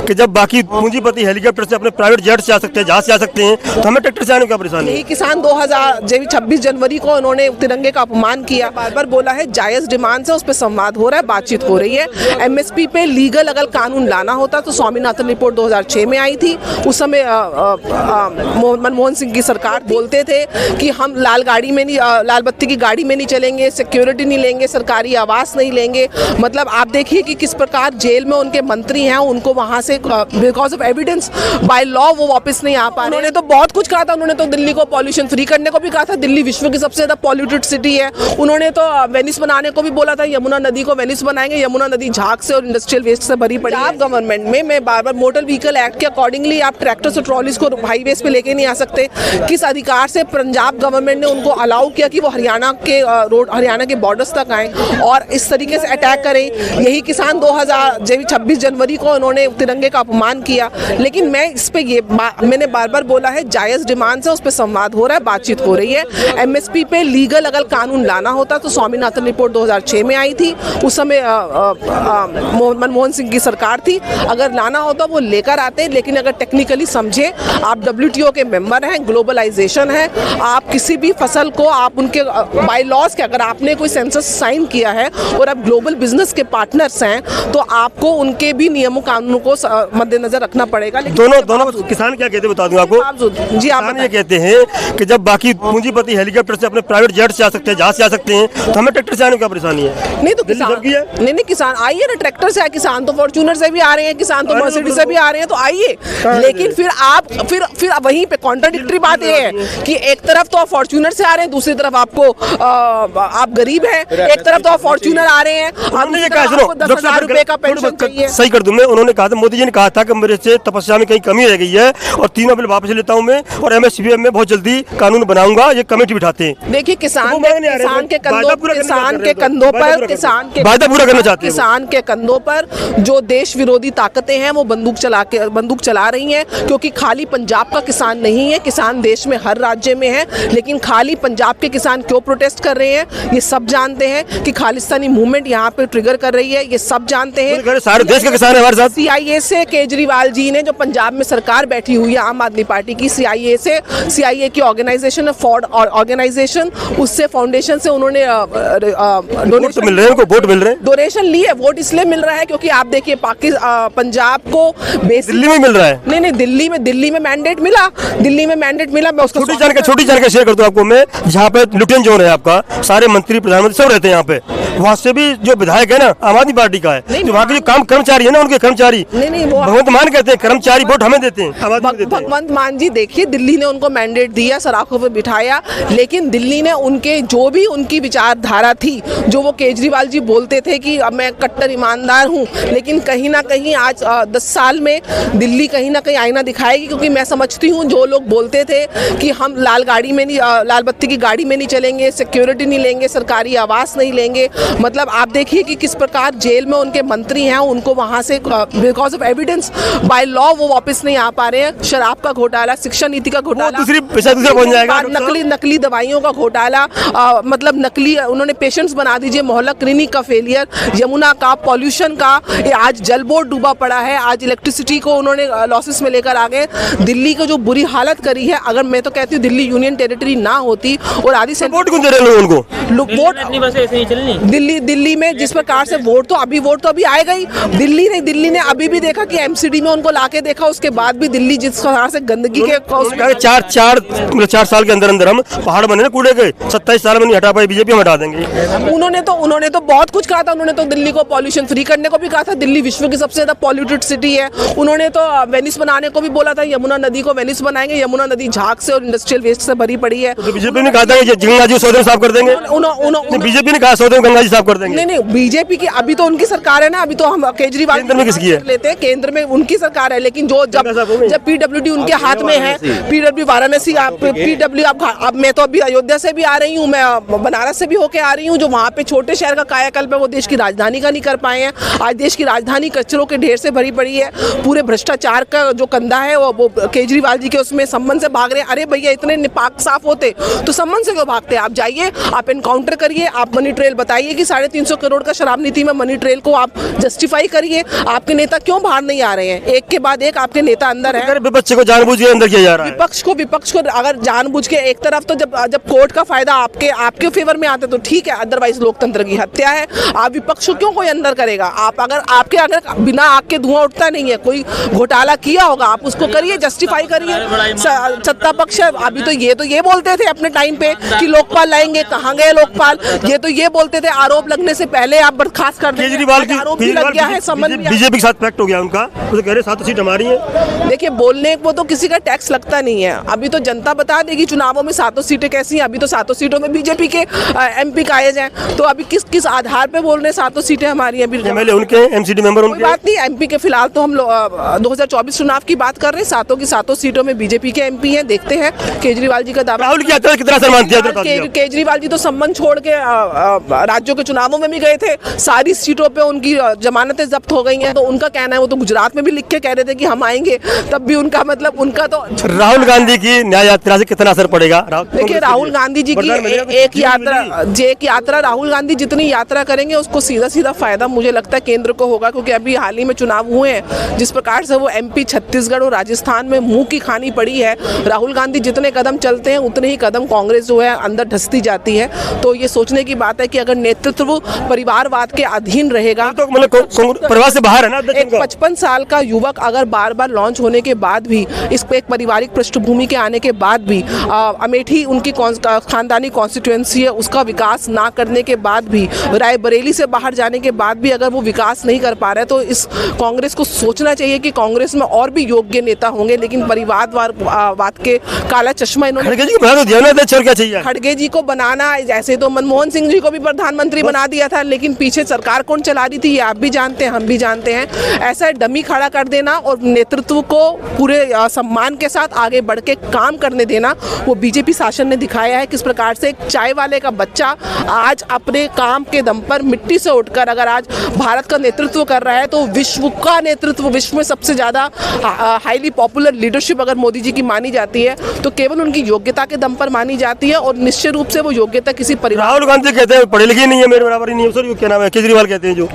कि जब बाकी पूंजीपति हेलीकॉप्टर से अपने प्राइवेट जेट से आ सकते हैं, जहाज से आ सकते हैं, तो हमें ट्रैक्टर से आने का परेशानी है। किसान 26 जनवरी को उन्होंने तिरंगे का अपमान किया, बार बार बोला है जायज डिमांड से उस पर संवाद हो रहा है, बातचीत हो रही है। एमएसपी पे लीगल अगर कानून लाना होता तो स्वामीनाथन रिपोर्ट 2006 में आई थी। उस समय मनमोहन सिंह की सरकार बोलते थे कि हम लाल बत्ती की गाड़ी में नहीं चलेंगे, सिक्योरिटी नहीं लेंगे, सरकारी आवास नहीं लेंगे। मतलब आप देखिए कि किस प्रकार जेल में उनके मंत्री हैं, उनको वहां से because of evidence by law वो वापस नहीं आ पा रहे। उन्होंने तो बहुत कुछ कहा था, उन्होंने तो दिल्ली को पॉल्यूशन फ्री करने को भी कहा था, दिल्ली विश्व की सबसे ज्यादा पॉल्यूटेड सिटी है। उन्होंने तो वेनिस बनाने को भी बोला था, यमुना नदी को वेनिस बनाएंगे, यमुना नदी झाग से और इंडस्ट्रियल वेस्ट से भरी पड़ी है। गवर्नमेंट में मैं बार बार मोटर व्हीकल एक्ट के अकॉर्डिंगली आप ट्रैक्टर्स और ट्रॉलीज को हाईवेज पे लेके नहीं आ सकते। किस अधिकार से पंजाब गवर्नमेंट ने उनको अलाउ किया कि वो हरियाणा के बॉर्डर्स तक आए और इस तरीके से अटैक करें। यही किसान 26 जनवरी को उन्होंने तिरंगे का अपमान किया। लेकिन मैं इस पे मैंने बार बार बोला है जायज डिमांड से उस पर संवाद हो रहा है, बातचीत हो रही है। एमएसपी पे लीगल अगर कानून लाना होता तो स्वामीनाथन रिपोर्ट 2006 में आई थी। उस समय मनमोहन सिंह की सरकार थी। अगर लाना होता वो लेकर आते, लेकिन अगर टेक्निकली समझे, आप WTO के मेंबर हैं, ग्लोबलाइजेशन है, आप किसी भी फसल को आप उनके बाय लॉज के अगर आपने कोई सेंसस साइन किया है और आप ग्लोबल बिजनेस के पार्टनर्स हैं तो आपको उनके भी नियमों कानूनों को मद्देनजर रखना पड़ेगा। दोनों किसान क्या कहते हैं बता दूं आपको जी, आप ये कहते हैं कि जब बाकी पूंजीपति हेलीकॉप्टर से अपने प्राइवेट जेट से आ सकते हैं, जहाज से आ सकते हैं, तो हमें ट्रैक्टर से आने का परेशानी है। नहीं तो किसान नहीं किसान आइए ना, ट्रैक्टर से। किसान तो फॉर्च्यूनर से भी आ रहे हैं, किसान तो मर्सिडीज से भी आ रहे हैं, तो आइए। लेकिन फिर आप फिर वहीं पे कॉन्ट्राडिक्टरी बात ये है कि एक तरफ तो आप फॉर्च्यूनर से आ रहे हैं, दूसरी तरफ आपको आप गरीब हैं। एक तरफ तो आप फॉर्च्यूनर आ रहे हैं, आपको 10,000 रुपए का पेंशन चाहिए। सही कर दूं मैं, उन्होंने कहा था, मोदी जी ने कहा था कि मेरे से तपस्या में कहीं कमी रह गई है और तीनों बिल वापस लेता हूं मैं और MSP में बहुत जल्दी कानून बनाऊंगा, ये कमेटी बिठाते हैं। देखिए किसान के कंधों पर जो देश विरोधी ताकतें हैं वो बंदूक चला रही हैं, क्योंकि खाली पंजाब का किसान नहीं है, किसान देश में हर राज्य में है। लेकिन खाली पंजाब के किसान क्यों प्रोटेस्ट कर रहे हैं, ये सब जानते हैं कि खालिस्तानी मूवमेंट यहाँ पे ट्रिगर कर रही है, ये सब जानते हैं। सारे देश के किसान हमारे साथ। CIA से केजरीवाल जी ने, जो पंजाब में सरकार बैठी हुई है आम आदमी पार्टी की, CIA की ऑर्गेनाइजेशन है, फॉर्ड ऑर्गेनाइजेशन, उससे फाउंडेशन से उन्होंने डोनेशन मिल रहे हैं, वोट मिल रहे हैं, डोनेशन ली है। वोट इसलिए मिल रहा है क्योंकि आप देखिए पंजाब को दिल्ली में मिल रहा है। नहीं, दिल्ली में मैंडेट मिला, मैं उसको छोटी जान के शेयर कर दूं आपको मैं, जहाँ पे लुटेन जोन है आपका, सारे मंत्री प्रधानमंत्री सब रहते हैं यहाँ पे। वहाँ से भी जो विधायक है ना आम आदमी पार्टी का है, तो वहाँ के जो कर्मचारी है ना, उनके कर्मचारी भगवंत मान कहते हैं, कर्मचारी वोट हमें देते हैं। भगवंत मान जी देखिए, दिल्ली ने उनको मैंडेट दिया, सराखों पे बिठाया, लेकिन दिल्ली ने उनके जो भी उनकी विचारधारा थी, जो वो केजरीवाल जी बोलते थे कि मैं कट्टर ईमानदार हूँ, लेकिन कहीं ना कहीं आज 10 साल में दिल्ली कहीं ना कहीं आईना दिखाएगी। क्योंकि मैं समझती हूँ जो लोग बोलते थे कि हम लाल बत्ती की गाड़ी में नहीं चलेंगे, सिक्योरिटी नहीं लेंगे, सरकारी आवास नहीं लेंगे। मतलब आप देखिए कि किस प्रकार जेल में उनके मंत्री हैं, उनको वहां से because of evidence by law वो वापस नहीं आ पा रहे हैं। शराब का घोटाला, शिक्षा नीति का घोटाला, नकली दवाइयों का घोटाला, मतलब नकली उन्होंने पेशेंट्स बना दीजिए, मोहल्ला क्लिनिक का फेलियर, यमुना का पॉल्यूशन का, आज जल बोर्ड डूबा पड़ा है, आज इलेक्ट्रिसिटी को उन्होंने लॉसेस में लेकर आ गए। दिल्ली को जो बुरी हालत करी है, अगर मैं तो कहती हूँ दिल्ली यूनियन टेरिटरी ना होती और आदि वोट क्यों दे रहे हैं उनको, वोट दिल्ली में जिस प्रकार से वोट तो अभी आएगा ही। दिल्ली ने अभी भी देखा कि MCD में उनको लाके देखा, उसके बाद भी दिल्ली जिस तरह से गंदगी के 4 साल के अंदर हम पहाड़ बने ना कूड़े के, 27 साल में नहीं हटा पाए, बीजेपी हम हटा देंगे। उन्होंने तो बहुत कुछ कहा था, उन्होंने तो दिल्ली को पॉल्यूशन फ्री करने को भी कहा था, दिल्ली विश्व की सबसे ज्यादा पॉल्यूटेड सिटी है। उन्होंने तो वेनिस बनाने को भी बोला था, यमुना नदी को वेनिस बनाएंगे, यमुना नदी झाग से और इंडस्ट्रियल वेस्ट से भरी पड़ी है। तो बीजेपी ने कहा था कि गंगा जी 100 दिन साफ कर देंगे, बीजेपी ने कहा 100 दिन गंगा जी साफ कर देंगे। नहीं, बीजेपी की अभी तो उनकी सरकार है ना, अभी तो हम केजरीवाल केंद्र में किसकी है, लेते हैं, केंद्र में उनकी सरकार है। लेकिन जब PWD उनके हाथ में है, PW वाराणसी, PW अब मैं तो अभी अयोध्या से भी आ रही हूँ, मैं बनारस से भी होके आ रही हूँ, जो वहाँ पे छोटे शहर का कायाकल्प है वो देश की राजधानी का नहीं कर पाए हैं। आज देश की राजधानी कचरों के ढेर से भरी पड़ी है, पूरे भ्रष्टाचार का जो कंधा है वो केजरीवाल जी के उसमें संबंध से भाग रहे हैं। अरे भैया, इतने निपाक साफ होते तो संबंध से क्यों भागते? आप जाइए, आप एनकाउंटर करिए, आप मनी ट्रेल बताइए कि 350 करोड़ का शराब नीति में मनी ट्रेल को आप जस्टिफाई करिए। आपके नेता क्यों बाहर नहीं आ रहे हैं? एक के बाद एक आपके नेता अंदर है। विपक्ष को जानबूझ के अंदर किया जा रहा है। विपक्ष को अगर जानबूझ के, एक तरफ तो जब कोर्ट का फायदा आपके फेवर में आता है तो ठीक है, अदरवाइज लोकतंत्र की हत्या है। आप विपक्ष को क्यों कोई अंदर करेगा? आप अगर बिना आग के धुआं उठता नहीं है, कोई घोटाला किया होगा आप उसको करिए, जस्टिफाई करिए। सत्ता पक्ष अभी तो ये बोलते थे अपने टाइम पे कि लोकपाल लाएंगे, कहाँ गए लोकपाल? ये बोलते थे आरोप लगने से पहले आप बर्खास्त कर देंगे। आरोप भी लग गया है, बीजेपी के साथ पैक्ट हो गया उनका, वो तो कह रहे 7 सीट हमारी है। देखिए, बोलने को तो किसी का टैक्स लगता नहीं है। अभी तो जनता बता देगी चुनावों में 7 सीटें कैसी हैं। अभी तो 7 सीटों में बीजेपी के एमपी कायज हैं, तो अभी किस आधार पे बोल रहे हैं 7 सीटें हमारी हैं? एमएलए उनके, एमसीडी मेंबर उनके। कोई बात नहीं, एमपी के फिलहाल तो हम 2024 चुनाव की बात कर रहे हैं। 7 सीटों में बीजेपी के एमपी हैं। देखते हैं केजरीवाल जी का दावा। राहुल की यात्रा कितना असर मानती है? केजरीवाल जी तो संबंध छोड़ के राज्यों के चुनावों में भी गए थे, सारी सीटों पे उनकी जमानतें जब्त हो गई हैं। तो उनका कहना है, वो तो गुजरात में भी लिख के कह रहे थे कि हम आएंगे, तब भी उनका मतलब उनका तो। राहुल गांधी की न्याय यात्रा से कितना असर पड़ेगा? देखिए, राहुल गांधी जी की एक यात्रा राहुल गांधी जितनी यात्रा करेंगे उसको सीधा फायदा मुझे लगता है केंद्र को होगा, क्योंकि अभी हाल ही में चुनाव हुए हैं। जिस प्रकार से वो एमपी, छत्तीसगढ़ और राजस्थान में मुंह की खानी पड़ी है, राहुल गांधी जितने कदम चलते हैं उतने ही कदम कांग्रेस जो है अंदर धंसती जाती है। तो ये सोचने की बात है कि अगर नेतृत्व परिवारवाद के अधीन रहेगा तो मतलब परिवार से बाहर है ना। एक 55 साल का युवक अगर बार लॉन्च होने के बाद भी, इस पे एक पारिवारिक पृष्ठभूमि के आने के बाद भी, अमेठी उनकी खानदानी कॉन्स्टिट्यूएंसी है, उसका विकास ना करने के बाद भी, रायबरेली से बाहर जाने के बाद भी अगर वो विकास नहीं कर पा रहे, तो इस कांग्रेस को सोचना चाहिए कि कांग्रेस में और भी योग्य नेता होंगे, लेकिन परिवारवाद के काला चश्मा इन्होंने खड़गे जी को बनाना। जैसे तो मनमोहन सिंह जी को भी प्रधानमंत्री बना दिया था, लेकिन पीछे सरकार कौन चला रही थी ये आप भी जानते हैं, हम भी जानते हैं। ऐसा डमी खड़ा कर देना और नेतृत्व को पूरे सम्मान के साथ आगे बढ़ के काम करने देना, वो बीजेपी शासन ने दिखाया है। किस प्रकार से एक चाय वाले का बच्चा आज अपने काम के दम पर मिट्टी से उठकर अगर आज भारत का नेतृत्व कर रहा है, तो विश्व का नेतृत्व, विश्व में सबसे ज्यादा हाईली पॉपुलर लीडरशिप अगर मोदी जी की मानी जाती है तो केवल उनकी योग्यता के दम पर मानी जाती है, और निश्चित रूप से वो योग्यता किसी परिवार। राहुल गांधी कहते हैं पढ़े लिखे नहीं है, मेरे बराबर ही नहीं है, सर क्या नाम है, केजरीवाल कहते हैं जो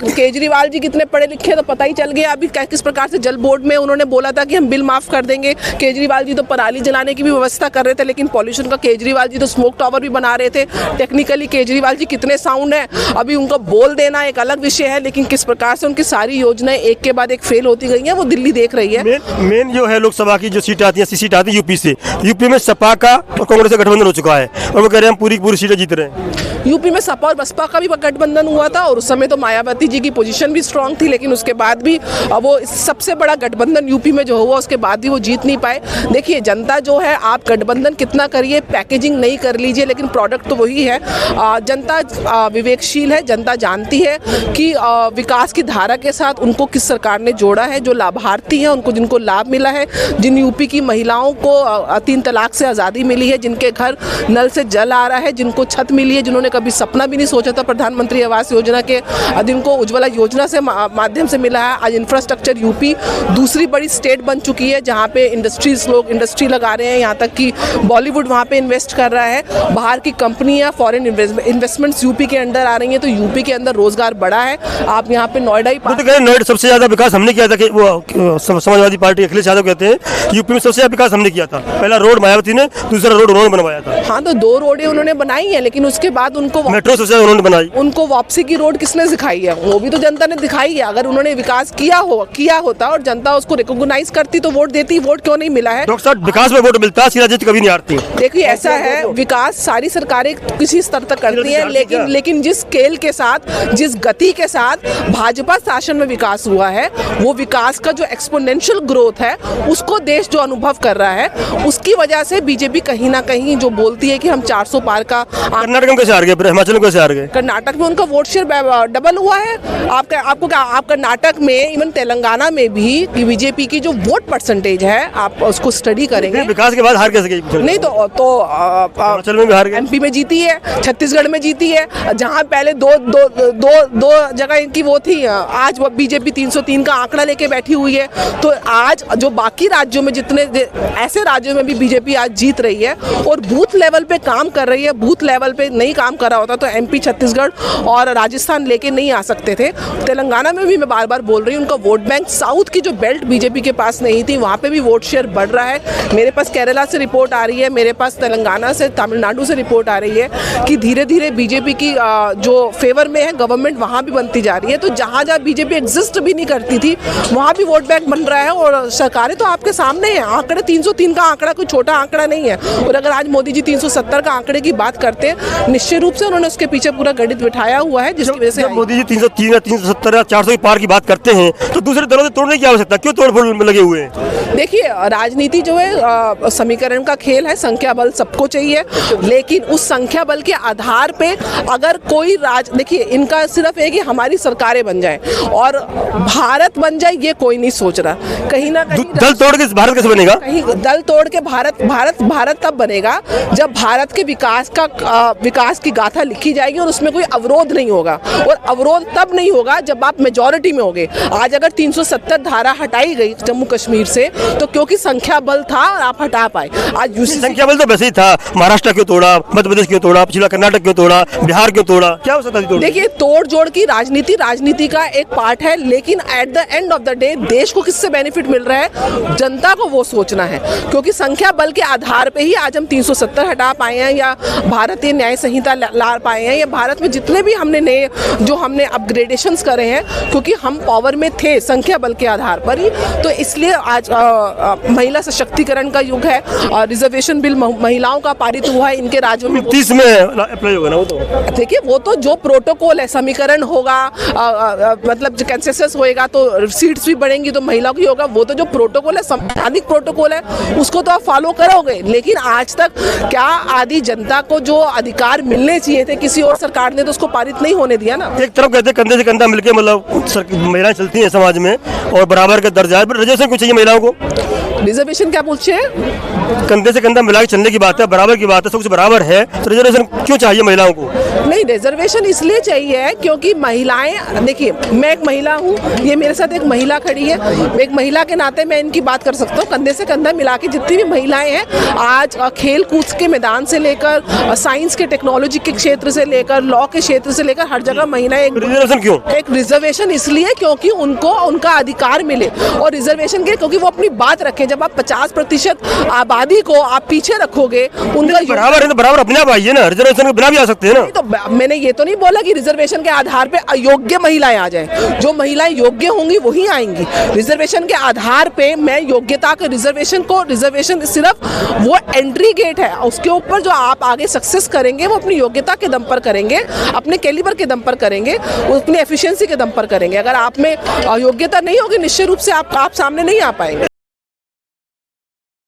केजरीवाल जी कितने पढ़े लिखे तो पता ही चल गया। अभी किस प्रकार से जल बोर्ड में उन्होंने बोला था कि हम बिल माफ कर देंगे। केजरीवाल जी तो पराली जलाने की भी व्यवस्था कर रहे थे, लेकिन पॉल्यूशन का केजरीवाल जी तो स्मोक टावर भी बना रहे थे। टेक्निकली केजरीवाल जी कितने साउंड है, अभी उनको बोल देना एक अलग विषय है, लेकिन किस प्रकार से उनकी सारी योजनाएं एक के बाद एक फेल होती गई हैं, वो दिल्ली देख रही है। मेन जो है लोकसभा की जो सीट आती है, सीट आती है यूपी से। यूपी में सपा का और कांग्रेस का गठबंधन हो चुका है, और वो कह रहे हैं हम पूरी सीटें जीत रहे हैं। यूपी में सपा और बसपा का भी गठबंधन हुआ था, और उस समय तो मायावती जी की पोजीशन भी स्ट्रांग थी, लेकिन उसके बाद भी वो सबसे बड़ा गठबंधन यूपी में जो हुआ उसके बाद भी वो जीत नहीं पाए। देखिए, जनता जो है, आप गठबंधन कितना करिए, पैकेजिंग नहीं कर लीजिए, लेकिन प्रोडक्ट तो वही है। जनता विवेकशील है, जनता जानती है कि विकास की धारा के साथ उनको किस सरकार ने जोड़ा है। जो लाभार्थी हैं, उनको जिनको लाभ मिला है, जिन यूपी की महिलाओं को 3 तलाक से आज़ादी मिली है, जिनके घर नल से जल आ रहा है, जिनको छत मिली है, जिन्होंने कभी सपना भी नहीं सोचा था प्रधानमंत्री आवास योजना के, जिनको उज्ज्वला योजना से माध्यम से मिला है। आज इंफ्रास्ट्रक्चर यूपी दूसरी बड़ी स्टेट बन चुकी है, जहाँ पे लोग इंडस्ट्री लगा रहे हैं, यहाँ तक कि बॉलीवुड वहाँ पे इन्वेस्ट कर रहा है। बाहर की कंपनियाँ, फॉरेन इन्वेस्टमेंट्स यूपी के अंदर आ रही हैं, तो यूपी के अंदर रोजगार बढ़ा है। आप यहाँ पे नोएडा नोएडा सबसे ज्यादा विकास हमने किया था, कि वो समाजवादी पार्टी अखिलेश यादव कहते हैं यूपी में सबसे ज्यादा विकास हमने किया था। पहला रोड मायावती ने, दूसरा रोड उन्होंने बनवाया था। हाँ, तो 2 रोडें उन्होंने बनाई है, लेकिन उसके बाद उनको मेट्रो सबसे ज्यादा उन्होंने बनाई। उनको वापसी की रोड किसने सिखाई है? वो भी तो जनता ने दिखाई है। अगर उन्होंने विकास किया होता और जनता उसको रिकॉग्नाइज करती तो वोट देती। वोट क्यों नहीं मिला है? डॉक्टर साहब, विकास में वोट मिलता है, राजनीति कभी नहीं हारती। देखिए, ऐसा है, विकास सारी सरकारें किसी स्तर तक करती हैं, लेकिन जिस स्केल के साथ, जिस गति के साथ भाजपा शासन में विकास हुआ है, वो विकास का जो एक्सपोनेंशियल ग्रोथ है, उसको देश जो अनुभव कर रहा है, उसकी वजह से बीजेपी कहीं ना कहीं जो बोलती है कि हम 400 पार का। कर्नाटक में कैसे हार गए, हिमाचल में कैसे हार गए? कर्नाटक में उनका वोट शेयर डबल हुआ है। आपको आप कर्नाटक में, इवन तेलंगाना में भी बीजेपी की जो वोट परसेंटेज है, आप उसको स्टडी करेंगे। विकास के बाद हार कैसे गई? नहीं तो हिमाचल में भी हार गए, एमपी में जीती है, छत्तीसगढ़ में जीती है, जहां पहले दो जगह इनकी वो थी, आज वो बीजेपी 303 का आंकड़ा लेके बैठी हुई है। तो आज जो बाकी राज्यों में, जितने ऐसे राज्यों में भी बीजेपी आज जीत रही है, और बूथ लेवल पे काम कर रही है, बूथ लेवल पे नहीं काम कर रहा होता तो एमपी, छत्तीसगढ़ और राजस्थान लेके नहीं आ सकते थे। तेलंगाना में भी मैं बार बार बोल रही हूँ, उनका वोट बैंक साउथ की जो बेल्ट बीजेपी के पास नहीं थी, वहाँ पे भी वोट शेयर बढ़ रहा है। मेरे पास केरला से रिपोर्ट आ रही है, मेरे पास तेलंगाना से, तमिलनाडु से रिपोर्ट आ रही है कि धीरे धीरे बीजेपी की जो फेवर में है गवर्नमेंट वहाँ भी बनती जा रही है। तो जहाँ जहाँ बीजेपी एग्जिस्ट भी नहीं करती थी वहाँ भी वोट बैंक बन रहा है। और सरकारें तो आपके सामने हैं, आंकड़े 303 का आंकड़ा कोई छोटा आंकड़ा नहीं है। और अगर आज मोदी जी 370 का आंकड़े की बात करते हैं, निश्चित रूप से उन्होंने उसके पीछे पूरा गणित बिठाया हुआ है, जिसकी वजह से मोदी जी 303 या 370 या 400 की पार की बात करते हैं तो दूसरे दलों से तोड़ने की आवश्यकता, क्यों तोड़फोड़ में लगे हुए हैं? देखिए, राजनीति जो है समीकरण का खेल है, संख्या बल सबको चाहिए, लेकिन उस संख्या बल के आधार पे अगर कोई देखिए इनका सिर्फ है कि हमारी सरकारें बन जाए और भारत बन जाए, ये कोई नहीं सोच रहा। कहीं ना कहीं दल तोड़ के भारत कैसे बनेगा? कहीं दल तोड़ के भारत तब बनेगा जब भारत के विकास की गाथा लिखी जाएगी और उसमें कोई अवरोध नहीं होगा। और अवरोध तब नहीं होगा जब आप मेजॉरिटी में होगे। आज अगर 370 धारा हटाई गई जम्मू कश्मीर से तो क्योंकि संख्या बल था और आप हटा पाए। आज संख्या बल तो वैसे ही था, महाराष्ट्र क्यों तोड़ा, मध्य प्रदेश क्यों तोड़ा, पिछला कर्नाटक क्यों तोड़ा, बिहार क्यों तोड़ा, क्या हो सकता है? देखिए, तोड़ जोड़ की राजनीति का एक पार्ट है, लेकिन at the end of the day देश को किससे बेनिफिट मिल रहा है, जनता को वो सोचना है। क्योंकि संख्या बल के आधार पे ही आज हम 370 हटा पाए हैं या भारतीय न्याय संहिता ला पाए हैं, या भारत में जितने भी हमने अपग्रेडेशंस करे हैं, क्योंकि हम पावर में थे संख्या बल के आधार पर ही। तो इसलिए आज महिला सशक्तिकरण का युग है और रिजर्वेशन बिल महिलाओं का पारित हुआ है इनके राज्यों में। 30 में अप्लाई होगा ना वो तो। देखिए, वो तो जो प्रोटोकॉल है, समीकरण होगा, मतलब जो कंसेंसस होएगा तो सीट्स भी बढ़ेंगी तो महिलाओं की होगा। वो तो जो प्रोटोकॉल है, संवैधानिक प्रोटोकॉल है, उसको तो आप फॉलो करोगे। लेकिन आज तक क्या आदि जनता को जो अधिकार मिलने चाहिए थे किसी और सरकार ने तो उसको पारित नहीं होने दिया ना। एक तरफ कहते हैं कंधे से कंधा मिलके मतलब महिलाएं चलती हैं समाज में और बराबर का दर्जा है, रिजर्वेशन क्यों चाहिए महिलाओं को? रिजर्वेशन क्या पूछे हैं? कंधे से कंधा मिला के चलने की बात है, बराबर की बात है, सब कुछ बराबर है, तो रिजर्वेशन क्यों चाहिए महिलाओं को? नहीं, रिजर्वेशन इसलिए चाहिए क्योंकि महिलाएं, देखिए मैं एक महिला हूँ, ये मेरे साथ एक महिला खड़ी है, एक महिला के नाते मैं इनकी बात कर सकता हूँ। कंधे से कंधा मिला के जितनी भी महिलाएं हैं आज खेल कूद के मैदान से लेकर साइंस के टेक्नोलॉजी के क्षेत्र से लेकर लॉ के क्षेत्र से लेकर हर जगह महिलाएं। रिजर्वेशन क्यों? एक रिजर्वेशन इसलिए क्योंकि उनको उनका अधिकार मिले, और रिजर्वेशन के क्योंकि वो अपनी बात रखें। जब आप 50% आबादी को आप पीछे रखोगे, उनका बराबर है तो बराबर अपने आप आइए ना, रिजर्वेशन के बिना भी आ सकते हैं ना। तो मैंने ये तो नहीं बोला कि रिजर्वेशन के आधार पे अयोग्य महिलाएं आ जाएं। जो महिलाएं योग्य होंगी वही आएंगी। रिजर्वेशन के आधार पे मैं योग्यता के रिजर्वेशन सिर्फ वो एंट्री गेट है, उसके ऊपर जो आप आगे सक्सेस करेंगे वो अपनी योग्यता के दम पर करेंगे, अपने कैलिबर के दम पर करेंगे, अपनी एफिशिएंसी के दम पर करेंगे। अगर आप में योग्यता नहीं होगी निश्चित रूप से आप सामने नहीं आ पाएंगे।